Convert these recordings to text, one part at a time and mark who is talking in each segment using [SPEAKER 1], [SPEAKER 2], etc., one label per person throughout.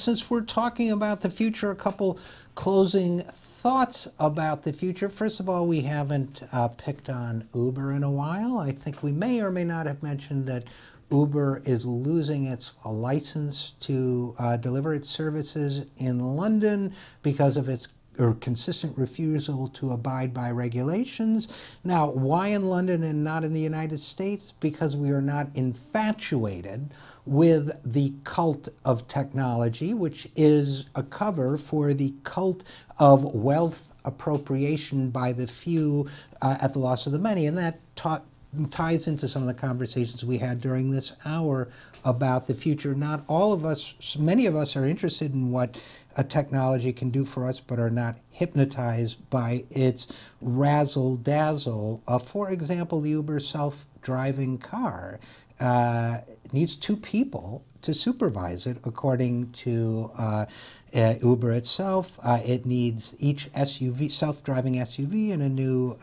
[SPEAKER 1] since we're talking about the future, a couple closing thoughts about the future. First of all, we haven't picked on Uber in a while. I think we may or may not have mentioned that Uber is losing its license to deliver its services in London because of its consistent refusal to abide by regulations. Now, why in London and not in the United States? Because we are not infatuated with the cult of technology, which is a cover for the cult of wealth appropriation by the few at the loss of the many. And that ties into some of the conversations we had during this hour about the future. Not all of us, many of us are interested in what a technology can do for us, but are not hypnotized by its razzle-dazzle. For example, the Uber self-driving car needs 2 people to supervise it, according to Uber itself. It needs each SUV, self-driving SUV, and a new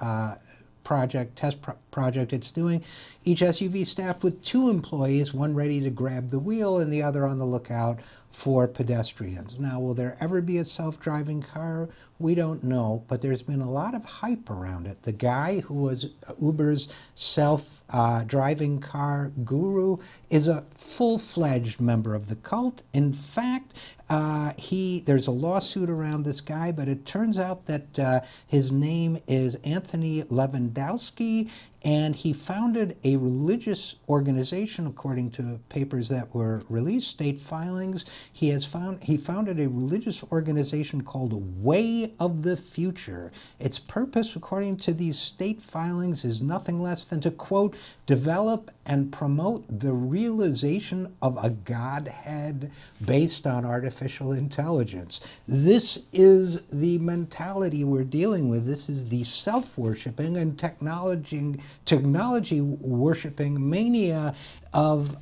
[SPEAKER 1] test project it's doing. Each SUV staffed with 2 employees, one ready to grab the wheel and the other on the lookout for pedestrians. Now, will there ever be a self-driving car? We don't know, but there's been a lot of hype around it. The guy who was Uber's self-driving car guru is a full-fledged member of the cult. In fact, there's a lawsuit around this guy, but it turns out that his name is Anthony Lewandowski, and he founded a religious organization, according to papers that were released, state filings. He founded a religious organization called Way of the Future. Its purpose, according to these state filings, is nothing less than to, quote, develop and promote the realization of a Godhead based on artificial intelligence. This is the mentality we're dealing with. This is the self-worshiping and technology-worshiping mania of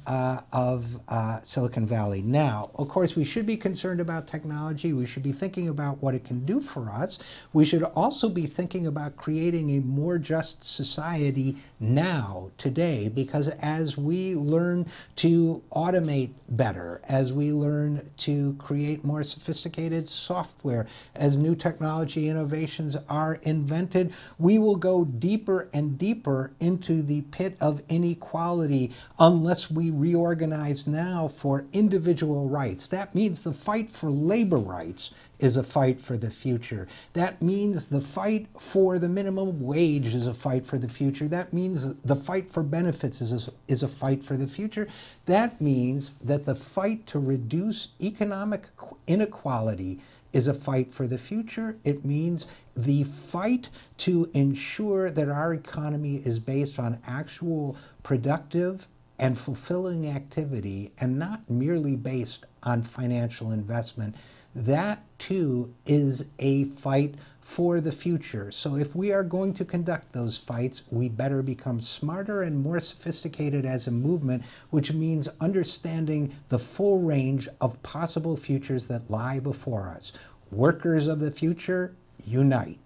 [SPEAKER 1] Silicon Valley. Now, of course, we should be concerned about technology. We should be thinking about what it can do for us. We should also be thinking about creating a more just society now, today, because as we learn to automate better, as we learn to create more sophisticated software, as new technology innovations are invented, we will go deeper and deeper into the pit of inequality unless we reorganize now for individual rights. That means the fight for labor rights is a fight for the future. That means the fight for the minimum wage is a fight for the future. That means the fight for benefits is a fight for the future. That means that the fight to reduce economic inequality is a fight for the future. It means the fight to ensure that our economy is based on actual productive and fulfilling activity and not merely based on financial investment. That too is a fight for the future. So if we are going to conduct those fights, we better become smarter and more sophisticated as a movement, which means understanding the full range of possible futures that lie before us. Workers of the future, unite.